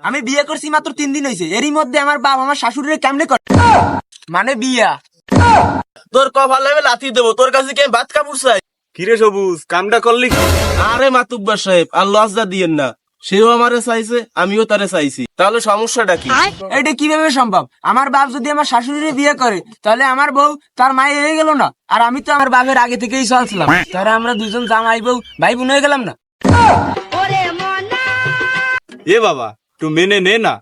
আমি বিয়ে করছি মাত্র 3 দিন হয়েছে, এরই মধ্যে আমার বাপ আমার শাশুড়িরে কেমনে করে মানে বিয়া। তোর কপালে আমি লাথি দেবো, তোর কাছে কে ভাত কাপড় চাই? কিরে সবুজ, কামটা করলি? আরে মাতুব্বার সাহেব, আর লজ্জা দিয়েন না, সেও আমারে চাইছে আমিও তারে চাইছি, তাহলে সমস্যাটা কি? এটা কিভাবে সম্ভব? আমার বাপ যদি আমার শাশুড়িরে বিয়ে করে তাহলে আমার বউ তার মায়ে হয়ে গেল না? আর আমি তো আমার বাপের আগে থেকেই চলছিলাম, তাহলে আমরা দুজন জামাই বউ ভাই বোন হয়ে গেলাম না? এ বাবা, তুই মেনে নে না,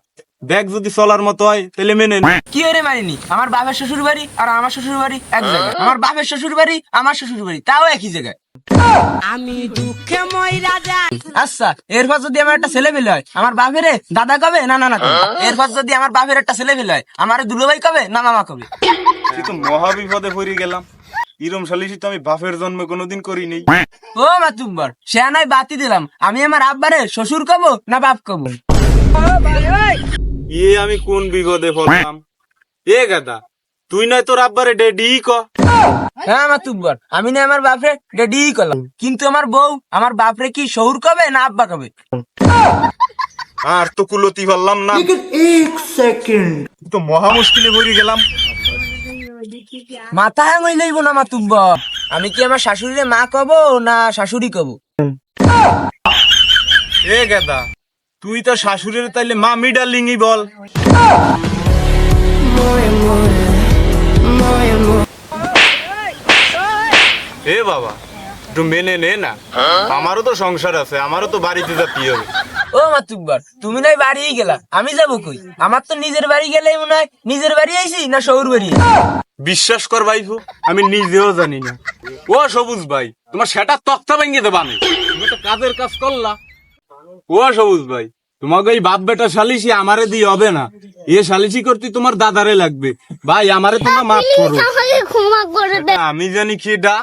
দেখ যদি চলার মতো হয় তাহলে মেনে নে। কি হরে মারিনি? আমার বাপের শ্বশুর বাড়ি আর আমার শ্বশুর বাড়ি এক জায়গায়, আমার বাপের শ্বশুর বাড়ি আমার শ্বশুর বাড়ি তাও একই জায়গায়। আমি দুঃখে মইরা যাই। আচ্ছা, এরপর যদি আমার একটা ছেলে পেলে হয় আমার বাপেরে দাদা কবে না নানা কবে? এরপর যদি আমার বাপের একটা ছেলে পেলে হয় আমার দুলোভাই কবে না মামা কবে? তুই তো মহা বিপদে পড়ে গেলাম। ইরম সালিশি তো আমি বাপের জন্মে কোনোদিন করি নেই। ও মাতুব্বর, সে নাই বাতি দিলাম, আমি আমার আব্বারে শ্বশুর কব না বাপ কব? আমি কোন বিপদে পড়লাম? এ গাদা, তুই নয় তোর আব্বারে ডেডি ক। হ্যাঁ মাতুব্বর, আমি না আমার বাপরে ডেডি করলাম, কিন্তু আমার বউ আমার বাপরে কি শ্বশুর কবে না আব্বা কবে? আর তো কুলতি পারলাম না, তো মহা মুশকিলে পড়ে গেলাম। মাথা হয়ে লইব না মাতুব্বর, আমি কি আমার শাশুড়িরে মা কব না শাশুড়ি কব? এ গাদা, তুই তো শাশুড়ির তাইলে মামি ডার্লিংই বল। এ বাবা, একটু মেনে নে না, আমারও তো সংসার আছে, আমারও তো বাড়িতে যেতে হবে। ও মাতুব্বর, তুমি নাই বাড়িই গেলা, আমি যাবো কই? আমার তো নিজের বাড়ি গেলেই মনে হয় নিজের বাড়ি আইছি না শহুর বাড়ি আইছি। বিশ্বাস কর ভাইফু, আমি নিজেও জানি না। ও সবুজ ভাই, তোমার সেটা তক্তা ভেঙে দেবা আমি, তুমি তো কাজের কাজ করলা। ও সবুজ ভাই, তোমাকে এই বাপ বেটা সালিশি আমারে দিয়ে হবে না, এ সালিশি করতে তোমার দাদারে লাগবে। ভাই আমারে তোমরা মাফ করো। ক্ষমা করে দে। আমি জানি কি এটা।